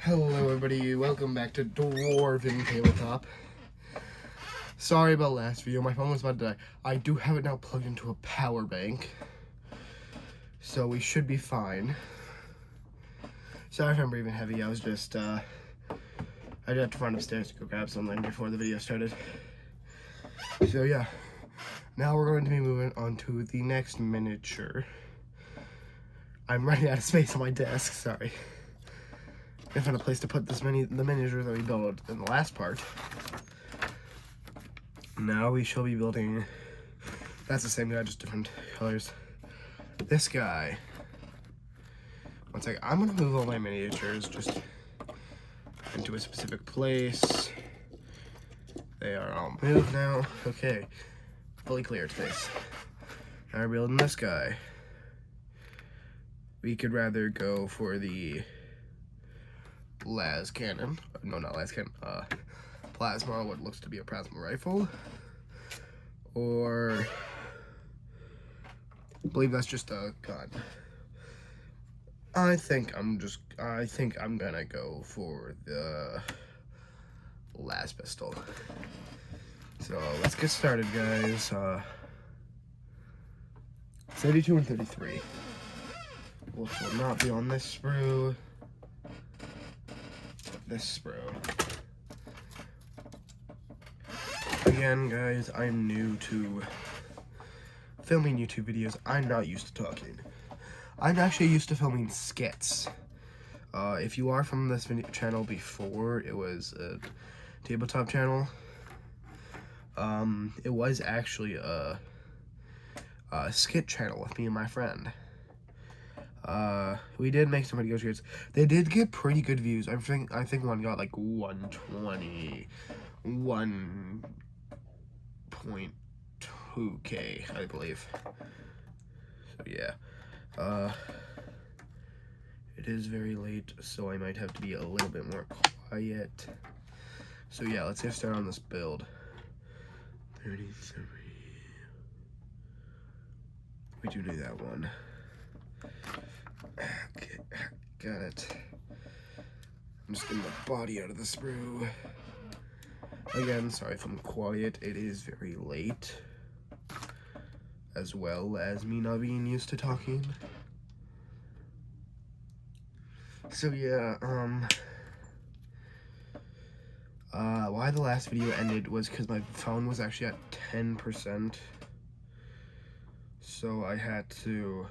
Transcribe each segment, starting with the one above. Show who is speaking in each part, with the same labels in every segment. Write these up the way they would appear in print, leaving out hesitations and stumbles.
Speaker 1: Hello everybody, welcome back to Dwarven Tabletop. Sorry about last video, my phone was about to die. I do have it now plugged into a power bank, so we should be fine. Sorry if I'm breathing heavy, I was just, I did have to run upstairs to go grab something before the video started. So yeah, now we're going to be moving on to the next miniature. I'm running out of space on my desk, sorry. I found a place to put the miniature that we built in the last part. Now we shall be building, that's the same guy, just different colors. This guy. One second, I'm gonna move all my miniatures just into a specific place. They are all moved now. Okay, fully cleared space. Now we're building this guy. We could rather go for the las cannon. No, not las cannon. Plasma, what looks to be a plasma rifle. Or I believe that's just a gun. I think I'm gonna go for the las pistol. So let's get started, guys. 32 and 33. Which will not be on this sprue. This sprue. Again, guys, I'm new to filming YouTube videos. I'm not used to talking. I'm actually used to filming skits. If you are from this channel before, it was a tabletop channel. It was actually a skit channel with me and my friend. We did make some video skits. They did get pretty good views. I think one got like 1.2K, I believe. So yeah. It is very late, so I might have to be a little bit more quiet. So yeah, let's get started on this build. 33. We do need that one. Okay, got it. I'm just getting the body out of the sprue. Again, sorry if I'm quiet. It is very late, as well as me not being used to talking. So yeah, why the last video ended was because my phone was actually at 10%. So I had to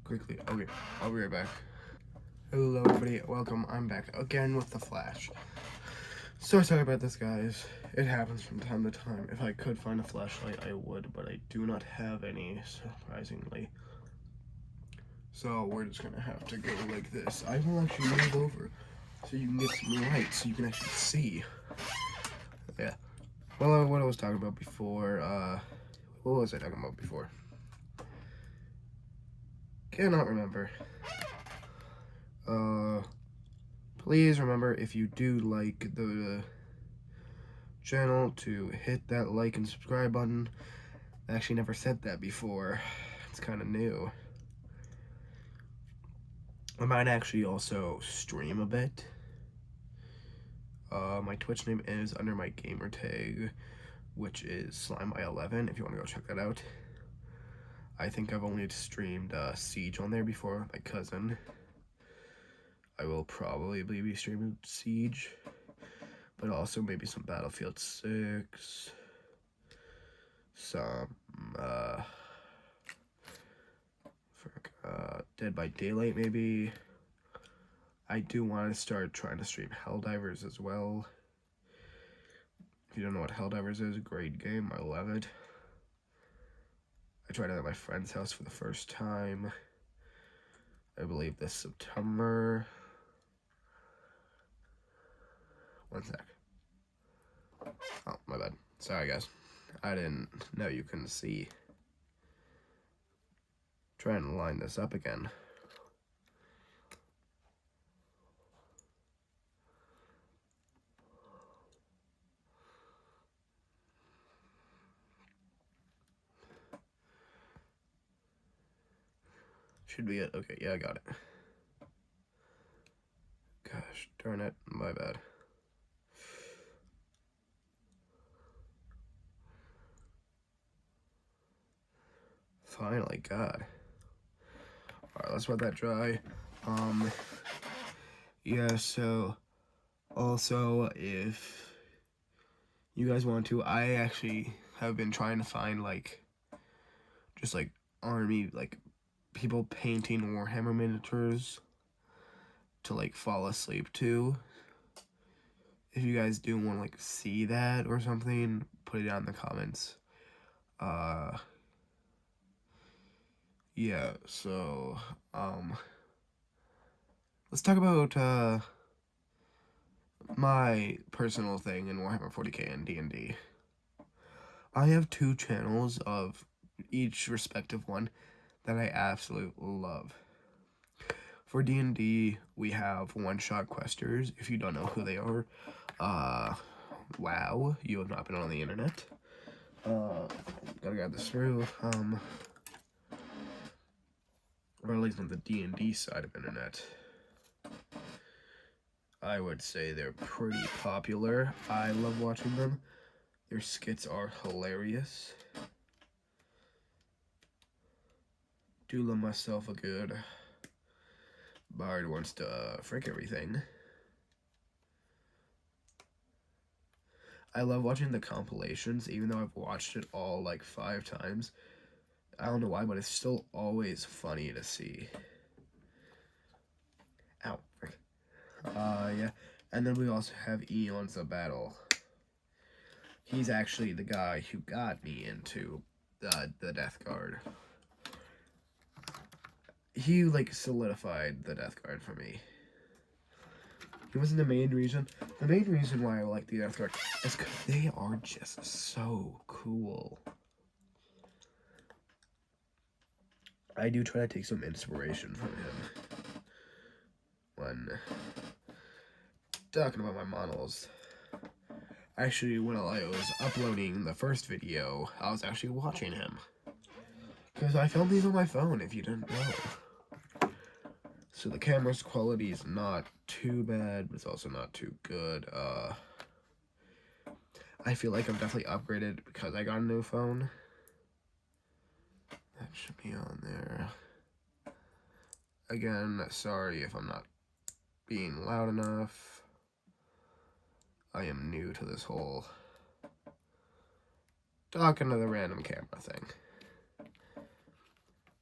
Speaker 1: quickly, okay, I'll be right back. Hello everybody, welcome, I'm back again with the flash. So sorry about this, guys. It happens from time to time. If I could find a flashlight, I would, but I do not have any, surprisingly. So we're just gonna have to go like this. I will actually move over so you can get some light, so you can actually see. Yeah. Well, what I was talking about before, what was I talking about before? Cannot remember. Please remember, if you do like the channel, to hit that like and subscribe button. I actually never said that before. It's kind of new. I might actually also stream a bit. My Twitch name is under my gamer tag, which is SlimeI11, if you want to go check that out. I think I've only streamed Siege on there before, my cousin. I will probably be streaming Siege, but also maybe some Battlefield 6, some Dead by Daylight maybe. I do want to start trying to stream Helldivers as well. If you don't know what Helldivers is, a great game, I love it. I tried it at my friend's house for the first time, I believe this September. One sec. Oh, my bad. Sorry, guys. I didn't know you couldn't see. Trying to line this up again. Should be it. Okay, yeah, I got it. gosh, darn it, my bad. Finally, God. Alright, let's let that dry. Yeah, so, also, if you guys want to, I actually have been trying to find, like, just, like, army, like, people painting Warhammer miniatures to, like, fall asleep to. If you guys do want to, like, see that or something, put it down in the comments. Yeah, so, let's talk about, my personal thing in Warhammer 40k and D&D. I have 2 channels of each respective one that I absolutely love. For D&D, we have one-shot questers. If you don't know who they are, wow, you have not been on the internet. Gotta grab this through, or at least on the D&D side of internet. I would say they're pretty popular. I love watching them. Their skits are hilarious. Do love myself a good Bard wants to frick everything. I love watching the compilations, even though I've watched it all like 5 times. I don't know why, but it's still always funny to see. Ow. Yeah. And then we also have Eons of Battle. He's actually the guy who got me into the Death Guard. He, like, solidified the Death Guard for me. He wasn't the main reason. The main reason why I like the Death Guard is because they are just so cool. I do try to take some inspiration from him when talking about my models. Actually, when I was uploading the first video, I was actually watching him. Because I filmed these on my phone, if you didn't know. So the camera's quality is not too bad, but it's also not too good. I feel like I'm definitely upgraded because I got a new phone. That should be on there. Again, sorry if I'm not being loud enough. I am new to this whole talking to the random camera thing.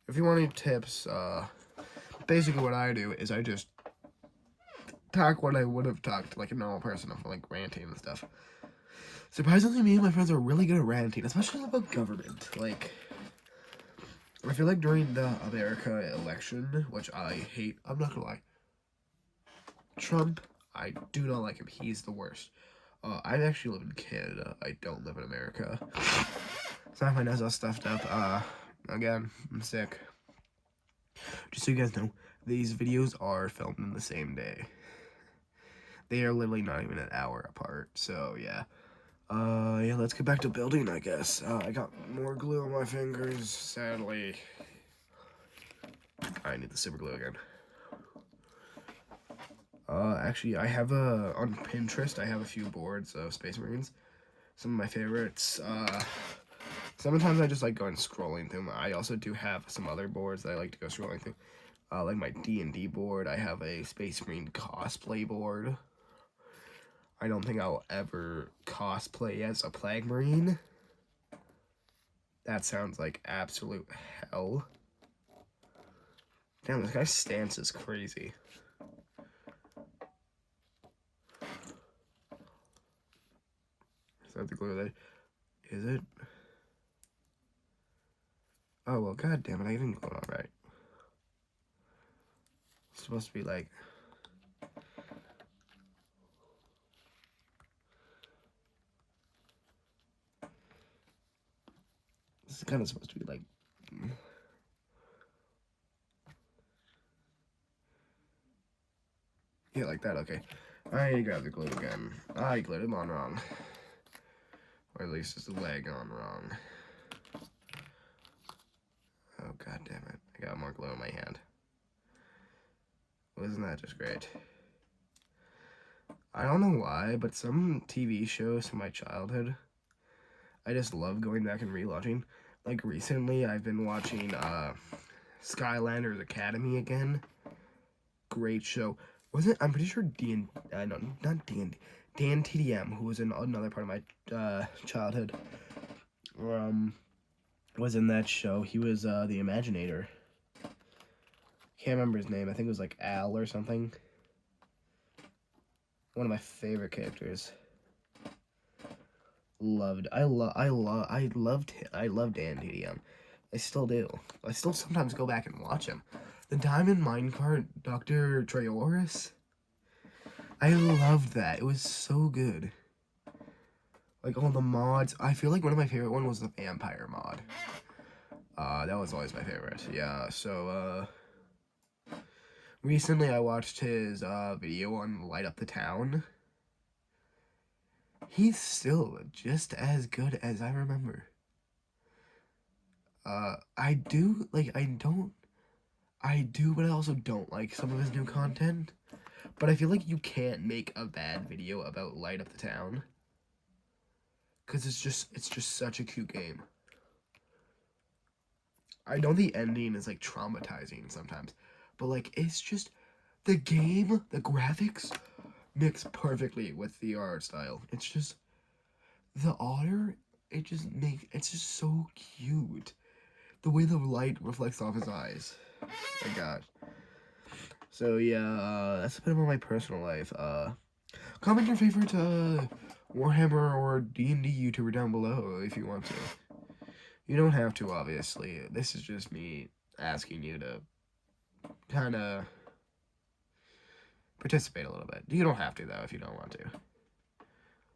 Speaker 1: If you want any tips, basically what I do is I just talk what I would have talked like a normal person of like ranting and stuff. Surprisingly, me and my friends are really good at ranting, especially about government. Like, I feel like during the America election, which I hate, I'm not gonna lie, Trump, I do not like him. He's the worst. I actually live in Canada. I don't live in America. Sorry if my nose is all stuffed up. Again, I'm sick. Just so you guys know, these videos are filmed in the same day. They are literally not even an hour apart, so yeah. Yeah, let's get back to building, I guess. I got more glue on my fingers, sadly. I need the super glue again. Actually, I have on Pinterest, I have a few boards of Space Marines. Some of my favorites. Sometimes I just like going scrolling through them. I also do have some other boards that I like to go scrolling through. Like my D&D board, I have a Space Marine cosplay board. I don't think I'll ever cosplay as a Plague Marine. That sounds like absolute hell. Damn, this guy's stance is crazy. Is that the glue that... Is it? Oh, well, god damn it, I didn't glue it all right. It's supposed to be like... This is kind of supposed to be like... Yeah, like that, okay. I got the glue again. I glued him on wrong. Or at least it's the leg on wrong. Oh, god damn it. I got more glue in my hand. Well, isn't that just great? I don't know why, but some TV shows from my childhood, I just love going back and rewatching. Like recently, I've been watching Skylanders Academy again. Great show. Was it? I'm pretty sure no, not D&D. Dan TDM, who was in another part of my childhood, was in that show. He was the Imaginator. Can't remember his name. I think it was like Al or something. One of my favorite characters. I loved Dan TDM. I still do. I still sometimes go back and watch him. The Diamond Minecart Dr. Trayaurus. I loved that. It was so good. Like all the mods. I feel like one of my favorite one was the vampire mod. That was always my favorite. Yeah, so recently I watched his video on Light Up the Town. He's still just as good as I remember. I do, but I also don't like some of his new content. But I feel like you can't make a bad video about Light Up the Town. Because it's just such a cute game. I know the ending is, like, traumatizing sometimes. But, like, it's just, the game, the graphics, mix perfectly with the art style. It's just, the otter, it's just so cute. The way the light reflects off his eyes. My gosh. So yeah, that's a bit about my personal life. Comment your favorite Warhammer or D&D YouTuber down below if you want to. You don't have to, obviously. This is just me asking you to kind of participate a little bit. You don't have to, though, if you don't want to.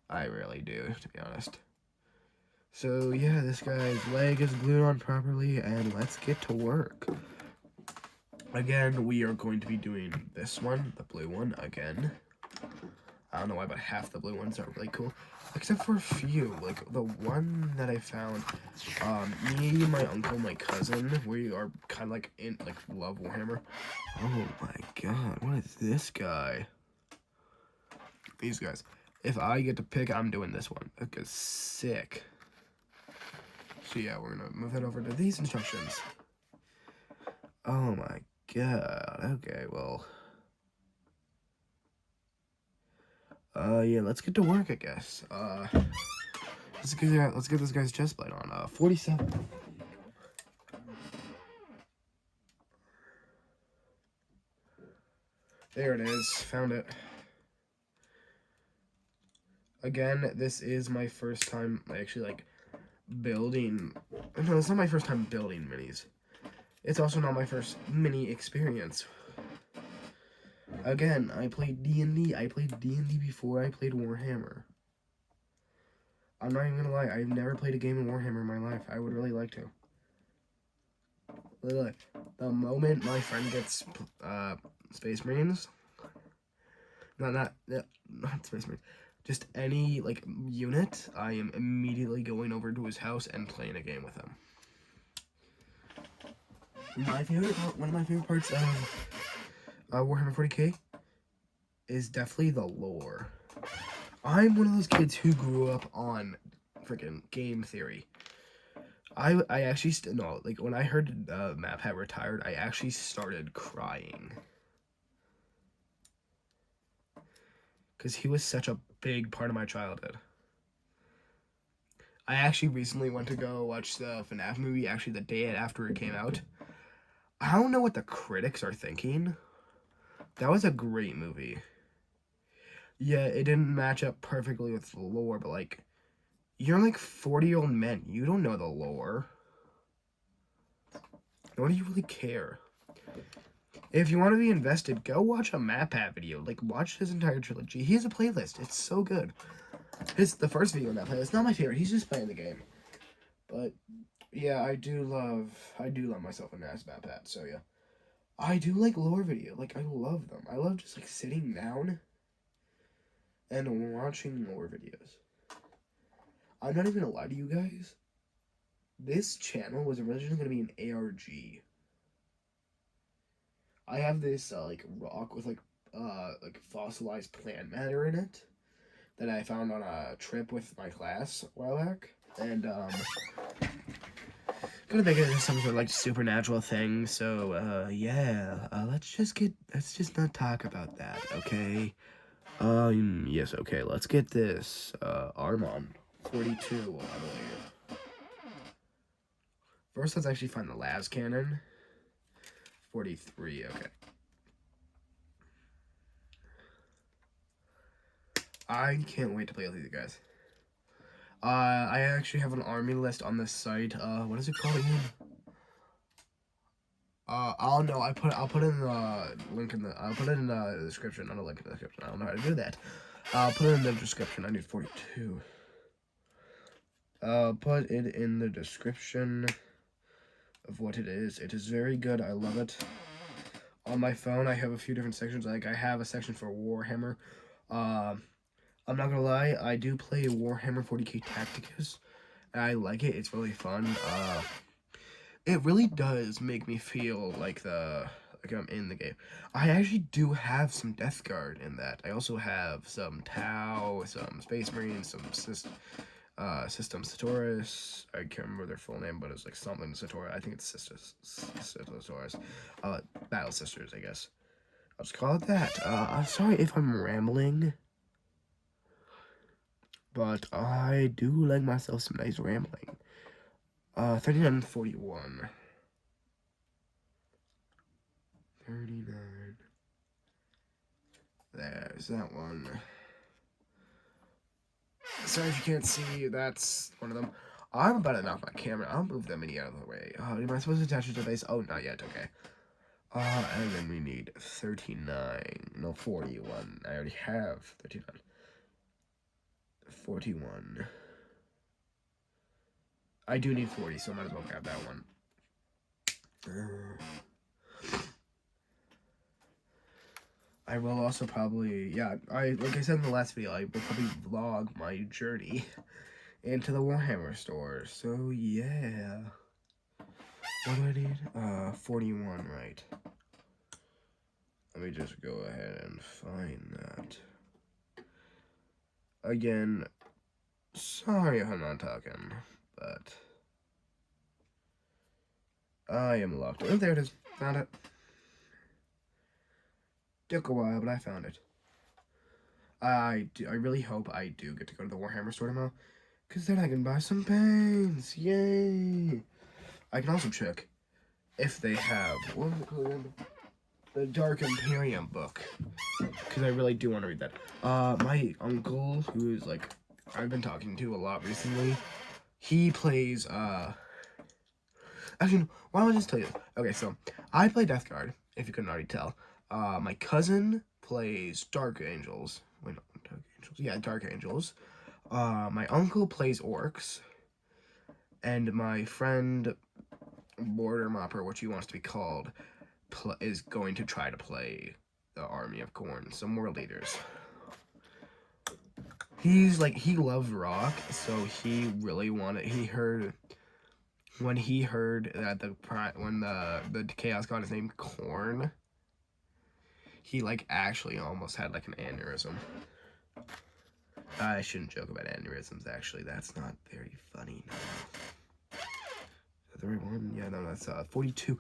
Speaker 1: I really do, to be honest. So yeah, this guy's leg is glued on properly, and let's get to work. Again, we are going to be doing this one, the blue one, again. I don't know why, but half the blue ones are really cool. Except for a few, like the one that I found, me, my uncle, my cousin, we are kind of like love Warhammer. Oh my god, what is this guy? These guys. If I get to pick, I'm doing this one. Okay, sick. So yeah, we're gonna move that over to these instructions. Oh my god, okay, well. Yeah, let's get to work, I guess. Let's get this guy's chest plate on. 47. There it is. Found it. Again, this is my first time actually, building. No, it's not my first time building minis. It's also not my first mini experience. Again, I played D&D. I played D&D before I played Warhammer. I'm not even gonna lie, I've never played a game in Warhammer in my life. I would really like to. Literally, the moment my friend gets Space Marines, not Space Marines, just any unit, I am immediately going over to his house and playing a game with him. One of my favorite parts of Warhammer 40k is definitely the lore. I'm one of those kids who grew up on freaking game theory. I actually when I heard Map had retired, I actually started crying. Because he was such a big part of my childhood. I actually recently went to go watch the FNAF movie, actually the day after it came out. I don't know what the critics are thinking. That was a great movie. Yeah, it didn't match up perfectly with the lore, but you're 40-year-old men. You don't know the lore. Nor do you really care. If you want to be invested, go watch a MapPat video. Watch his entire trilogy. He has a playlist. It's so good. The first video in that playlist, not my favorite. He's just playing the game. But yeah, I do love myself a nice MapPat. So yeah, I do like lore video. I love them. I love just sitting down and watching lore videos. I'm not even gonna lie to you guys. This channel was originally gonna be an ARG. I have this rock with like fossilized plant matter in it that I found on a trip with my class a while back, and gonna make it into some sort of like supernatural thing. So yeah, let's just not talk about that, okay? Yes, okay. Let's get this arm on 42, I believe. First, let's actually find the las cannon. 43, okay. I can't wait to play with these guys. I actually have an army list on this site. What is it called again? I'll know. I'll put in the link in the. I'll put it in the description. Not a link in the description. I don't know how to do that. I'll put it in the description. I need 42. Put it in the description of what it is. It is very good. I love it. On my phone, I have a few different sections. Like, I have a section for Warhammer. I'm not gonna lie, I do play Warhammer 40k Tacticus. I like it. It's really fun. It really does make me feel like I'm in the game. I actually do have some Death Guard in that. I also have some Tau, some Space Marines, some System Satorus. I can't remember their full name, but it's like something Satorus. I think it's Satorus. Battle Sisters, I guess. I'll just call it that. I'm sorry if I'm rambling, but I do like myself some nice rambling. 3941. 39. There's that one. Sorry if you can't see, that's one of them. I'm about to knock my camera. I'll move the mini out of the way. Am I supposed to attach it to the base? Oh, not yet, okay. And then we need 39. No, 41. I already have 39. 41. I do need 40, so I might as well grab that one. I will also probably, like I said in the last video, I will probably vlog my journey into the Warhammer store. So yeah. What do I need? 41, right. Let me just go ahead and find that. Again, sorry if I'm not talking, but I am locked. Oh, there it is. Found it. Took a while, but I found it. I really hope I do get to go to the Warhammer store tomorrow, because then I can buy some paints. Yay! I can also check if they have, what was it called? The Dark Imperium book, because I really do want to read that. My uncle, who is like, I've been talking to a lot recently, he plays, actually, why don't I just tell you? Okay, so, I play Death Guard, if you couldn't already tell. My cousin plays Dark Angels. Wait, no, Dark Angels. Yeah, Dark Angels. My uncle plays Orcs. And my friend, Border Mopper, which he wants to be called, is going to try to play the Army of Khorne, some world leaders. He's like, he loves rock, so he really wanted, when he heard that when the Chaos God is named Khorne, he like actually almost had like an aneurysm. I shouldn't joke about aneurysms, actually. That's not very funny. No. Is that the right one? Yeah, no, that's 42.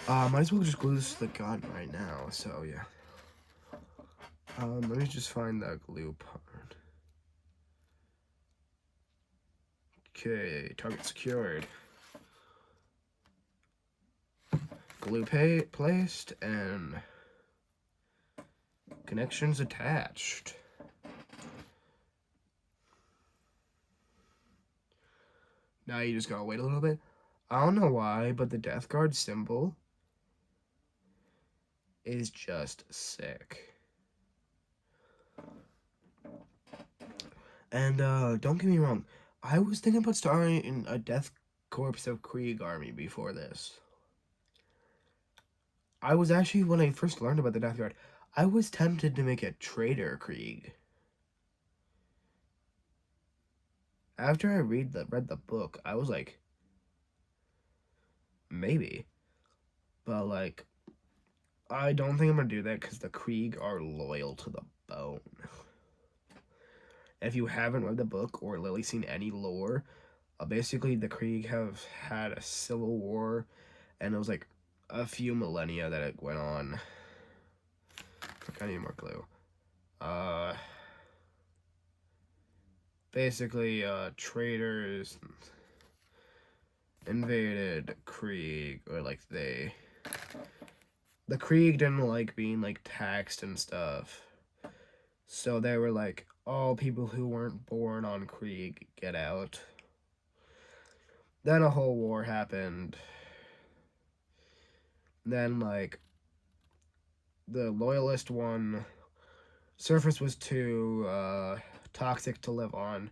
Speaker 1: Might as well just glue this to the gun right now, so yeah. Let me just find the glue part. Okay, target secured. Glue placed and connections attached. Now you just gotta wait a little bit. I don't know why, but the Death Guard symbol is just sick. And don't get me wrong, I was thinking about starting in a Death Corps of Krieg army before this. I was actually, when I first learned about the Death Guard, I was tempted to make a Traitor Krieg. After I read the book, I was like, maybe. But like, I don't think I'm gonna do that because the Krieg are loyal to the bone. If you haven't read the book or literally seen any lore, basically the Krieg have had a civil war, and it was like a few millennia that it went on. I need more glue. Basically, traders invaded Krieg, or like the Krieg didn't like being like taxed and stuff. So they were like, all people who weren't born on Krieg, get out. Then a whole war happened. Then, like, the Loyalist won. Surface was too toxic to live on,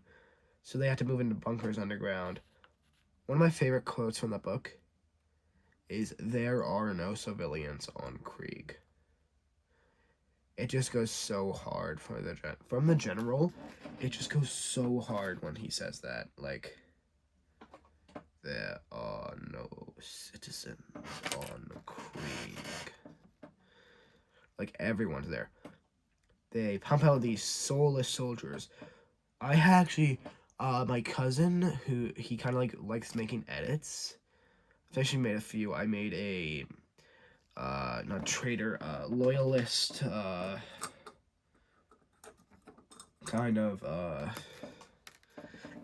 Speaker 1: so they had to move into bunkers underground. One of my favorite quotes from the book is, "There are no civilians on Krieg." It just goes so hard for from the general. It just goes so hard when he says that. Like, there are no citizens on Krieg. Like, everyone's there. They pump out these soulless soldiers. I actually, my cousin, who he kind of like likes making edits. I've actually made a few. I made a, not traitor, loyalist, kind of,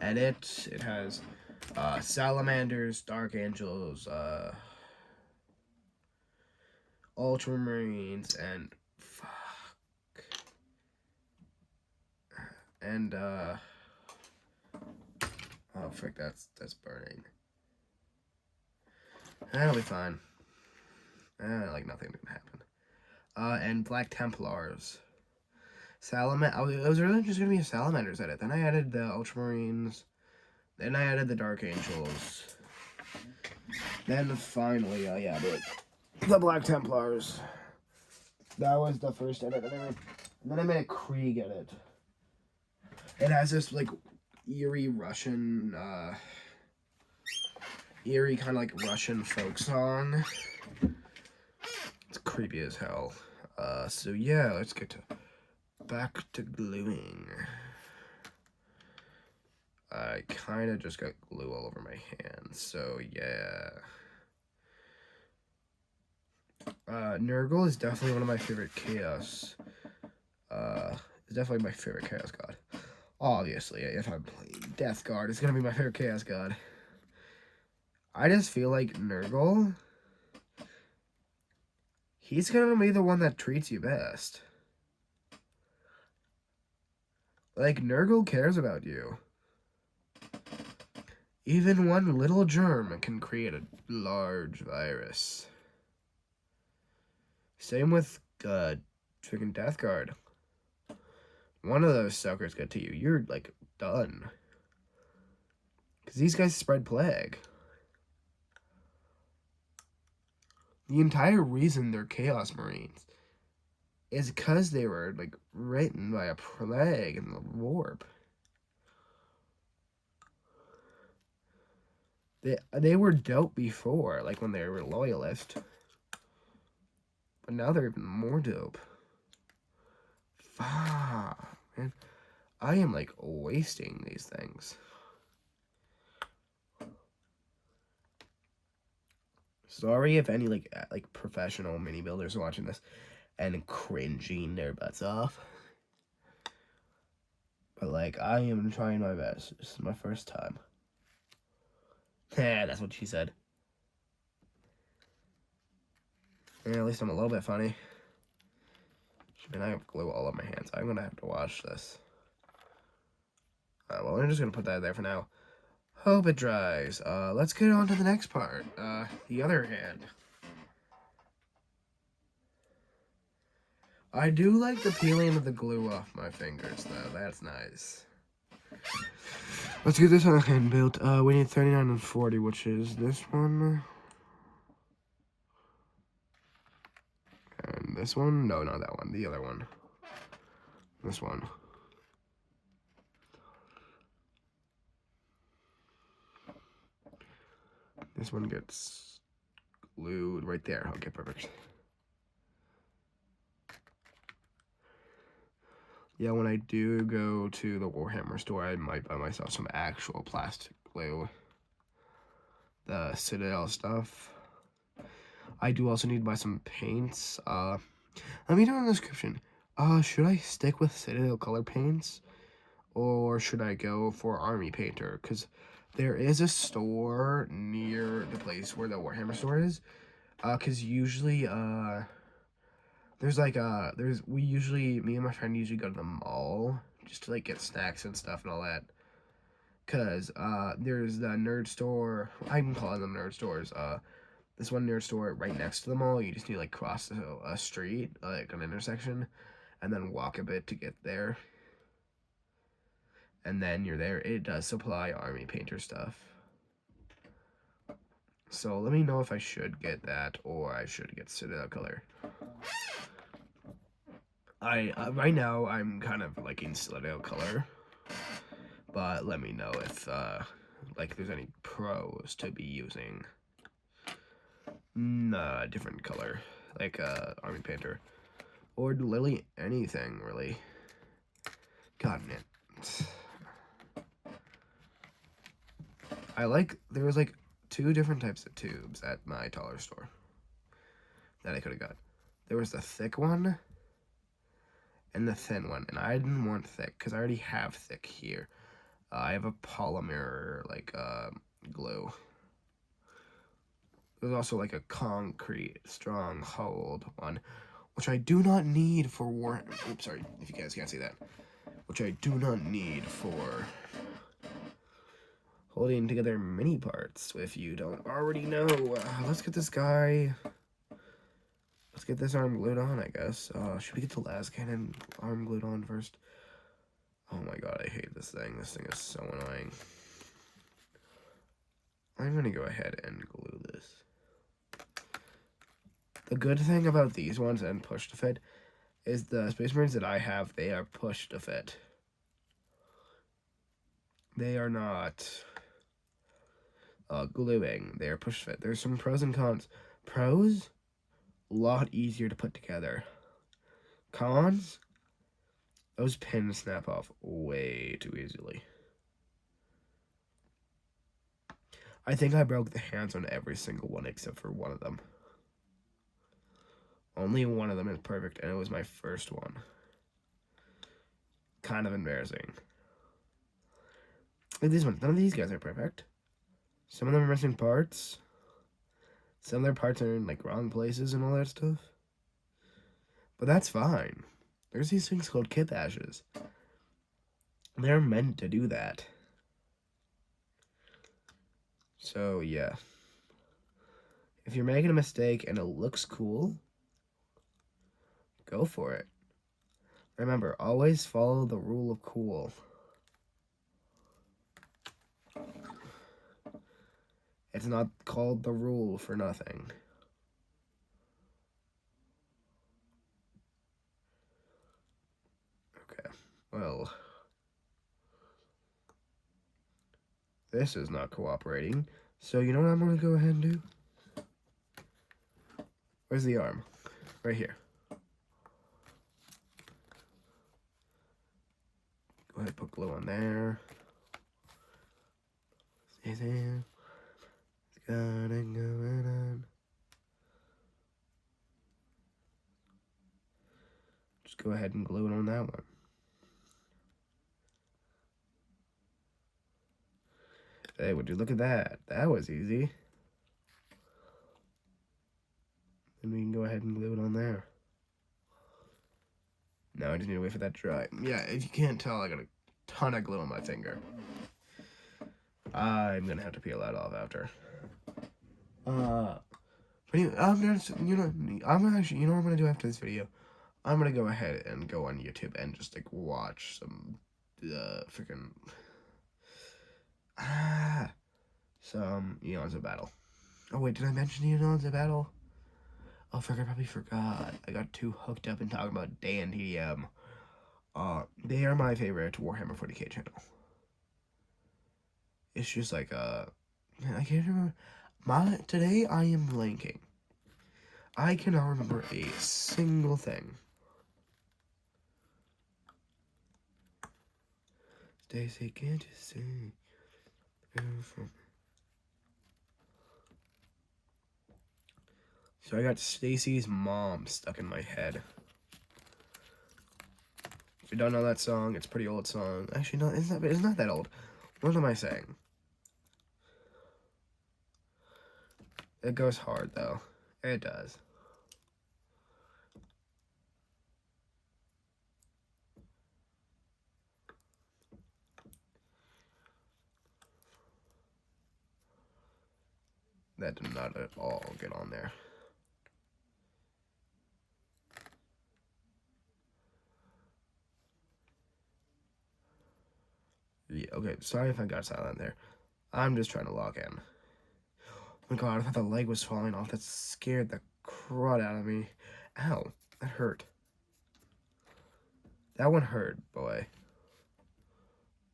Speaker 1: edit. It has, salamanders, dark angels, ultramarines, and and oh frick, that's burning. That'll be fine. Like nothing's gonna happen. And Black Templars. It was really just gonna be a Salamanders edit. Then I added the Ultramarines. Then I added the Dark Angels. Then finally, yeah, the Black Templars. That was the first edit. And then I made a Krieg edit. It has this like eerie Russian, eerie kind of like Russian folk song. It's creepy as hell. So yeah, let's get back to gluing. I kind of just got glue all over my hands, so yeah. Nurgle is definitely one of my favorite chaos. It's definitely my favorite chaos god. Obviously, if I'm playing Death Guard, it's gonna be my favorite chaos god. I just feel like Nurgle, he's gonna be the one that treats you best. Like, Nurgle cares about you. Even one little germ can create a large virus. Same with freaking Death Guard. One of those suckers get to you, you're like done. Because these guys spread plague. The entire reason they're Chaos Marines is because they were like written by a plague in the warp. They were dope before, like when they were loyalist. But now they're even more dope. Fuck, man. I am like wasting these things. Sorry if any like professional mini builders are watching this and cringing their butts off. But like, I am trying my best. This is my first time. Yeah, that's what she said. Yeah, at least I'm a little bit funny. I mean, I have glue all on my hands. I'm gonna have to wash this. Well, I'm just gonna put that there for now. Hope it dries. Let's get on to the next part. The other hand. I do like the peeling of the glue off my fingers, though. That's nice. Let's get this on a hand built. We need 39 and 40, which is this one. And this one? No, not that one. The other one. This one. This one gets glued right there. Okay, perfect. Yeah, when I do go to the Warhammer store, I might buy myself some actual plastic glue. The Citadel stuff. I do also need to buy some paints. Let me know in the description. Should I stick with Citadel color paints? Or should I go for Army Painter? Because there is a store near the place where the Warhammer store is. Because usually, there's like, me and my friend usually go to the mall just to like get snacks and stuff and all that. Because, there's the nerd store, I can call them nerd stores, this one nerd store right next to the mall. You just need to like cross a street, like an intersection, and then walk a bit to get there. And then you're there. It does supply Army Painter stuff. So let me know if I should get that or I should get Citadel color. Right now I'm kind of liking Citadel color, but let me know if like there's any pros to be using different color, like Army Painter, or literally anything really. God, man. There was like 2 different types of tubes at my taller store that I could have got. There was the thick one and the thin one, and I didn't want thick because I already have thick here. I have a polymer like glue. There's also like a concrete stronghold one, which I do not need for Warhammer. Oops, sorry if you guys can't see that. Which I do not need for holding together mini parts, if you don't already know. Let's get this guy. Let's get this arm glued on, I guess. Should we get the last cannon arm glued on first? Oh my god, I hate this thing. This thing is so annoying. I'm gonna go ahead and glue this. The good thing about these ones and push to fit is the Space Marines that I have, they are push to fit. They are not gluing. They are push to fit. There's some pros and cons. Pros, a lot easier to put together. Cons, those pins snap off way too easily. I think I broke the hands on every single one except for one of them. Only one of them is perfect, and it was my first one. Kind of embarrassing. Like these ones, none of these guys are perfect. Some of them are missing parts. Some of their parts are in like wrong places and all that stuff. But that's fine. There's these things called kit ashes. They're meant to do that. So yeah. If you're making a mistake and it looks cool, go for it. Remember, always follow the rule of cool. It's not called the rule for nothing. Okay, well. This is not cooperating. So you know what I'm going to go ahead and do? Where's the arm? Right here. Go ahead and put glue on there. It's gotta go on. Just go ahead and glue it on that one. Hey, would you look at that? That was easy. Then we can go ahead and glue it on there. Now I just need to wait for that to dry. Yeah, if you can't tell, I got a ton of glue on my finger. I'm gonna have to peel that off after. But anyway, I'm gonna you know what I'm gonna do after this video? I'm gonna go ahead and go on YouTube and just like watch some freaking some Eons of Battle. Oh wait, did I mention Eons of Battle? Oh, frick, I probably forgot. I got too hooked up in talking about Day and TDM. They are my favorite Warhammer 40k channel. It's just like, man, I can't remember. Today I am blanking. I cannot remember a single thing. Stacy, can't you see? So I got Stacy's mom stuck in my head. If you don't know that song, it's a pretty old song. Actually, no, it's not that old. What am I saying? It goes hard, though. It does. That did not at all get on there. Yeah, okay, sorry if I got silent there. I'm just trying to log in. Oh my god, I thought the leg was falling off. That scared the crud out of me. Ow, that hurt. That one hurt, boy.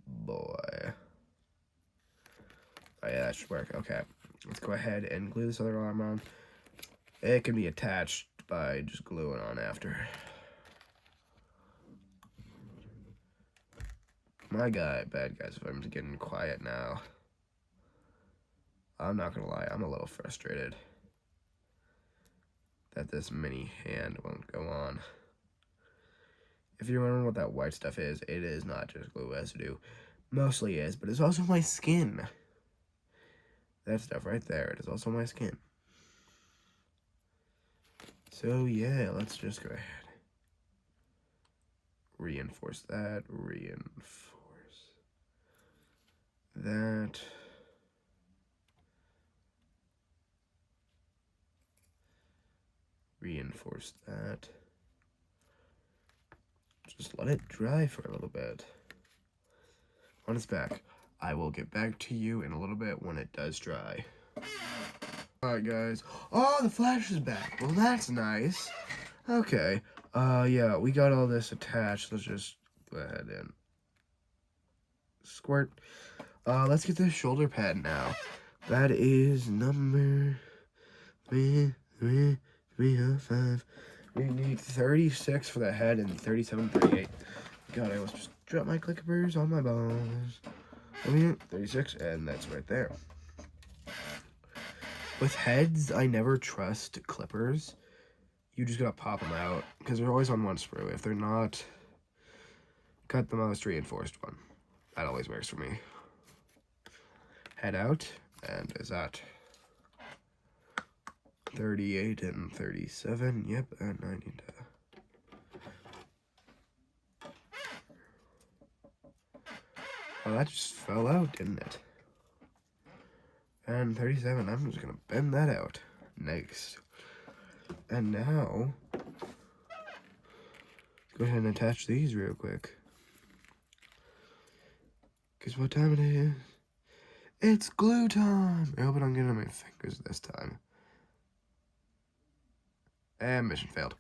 Speaker 1: Boy. Oh yeah, that should work. Okay, let's go ahead and glue this other arm on. It can be attached by just gluing on after. My guy, bad guys, if I'm getting quiet now. I'm not gonna lie, I'm a little frustrated that this mini hand won't go on. If you're wondering what that white stuff is, it is not just glue residue. Mostly is, but it's also my skin. That stuff right there, it is also my skin. So yeah, let's just go ahead. Reinforce that, reinforce that. Reinforce that. Just let it dry for a little bit. On its back. I will get back to you in a little bit when it does dry. Alright guys. Oh, the flash is back. Well, that's nice. Okay. Yeah, we got all this attached. Let's just go ahead and squirt. Let's get this shoulder pad now. That is number 305. We need 36 for the head and 37, 38. God, I almost just dropped my clippers on my balls. 36, and that's right there. With heads, I never trust clippers. You just gotta pop them out, because they're always on one sprue. If they're not, cut the most reinforced one. That always works for me. Head out, and is that 38 and 37? Yep, and 90. Oh, that just fell out, didn't it? And 37, I'm just gonna bend that out. Next. And now, let's go ahead and attach these real quick. Because what time it is? It's glue time! I hope I don't get it on my fingers this time. And mission failed.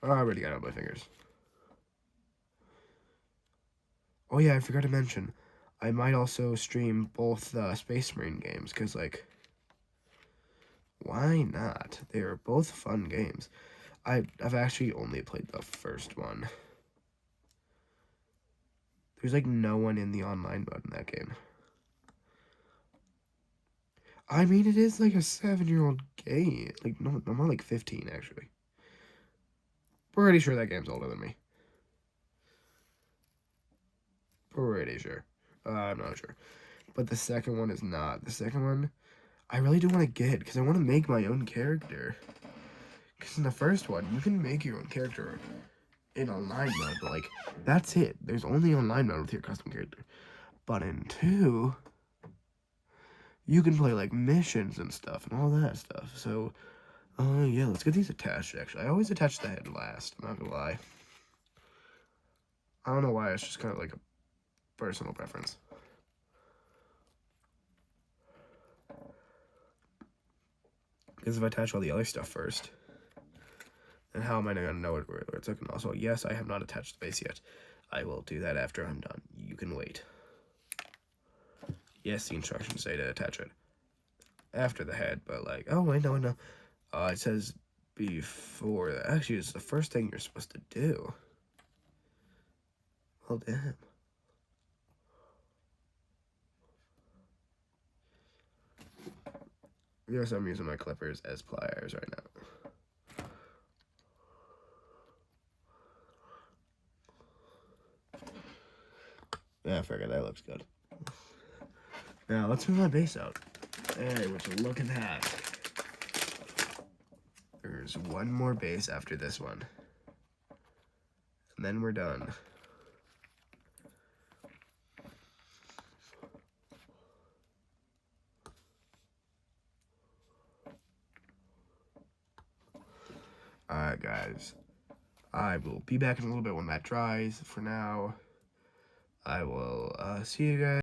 Speaker 1: Oh, I already got it on my fingers. Oh yeah, I forgot to mention, I might also stream both Space Marine games, because, like, why not? They are both fun games. I've actually only played the first one. There's, like, no one in the online mode in that game. I mean, it is, like, a 7-year-old game. Like, no, I'm not, like, 15, actually. Pretty sure that game's older than me. Pretty sure. I'm not sure. But the second one is not. The second one, I really do want to get, because I want to make my own character. Because in the first one, you can make your own character in online mode, but, like, that's it. There's only online mode with your custom character. But in 2, you can play, like, missions and stuff and all that stuff. So, yeah, let's get these attached, actually. I always attach the head last, I'm not gonna lie. I don't know why, it's just kind of like a personal preference. Because if I attach all the other stuff first, then how am I going to know where it's looking? Also, yes, I have not attached the base yet. I will do that after I'm done. You can wait. Yes, the instructions say to attach it after the head, but, like, oh, wait, no. It says before that. Actually, it's the first thing you're supposed to do. Well, damn. Yes, I'm using my clippers as pliers right now. Yeah, I figured that looks good. Now, let's move my base out. Hey, would you look at that? There's one more base after this one. And then we're done. Alright, guys. I will be back in a little bit when that dries. For now, I will see you guys.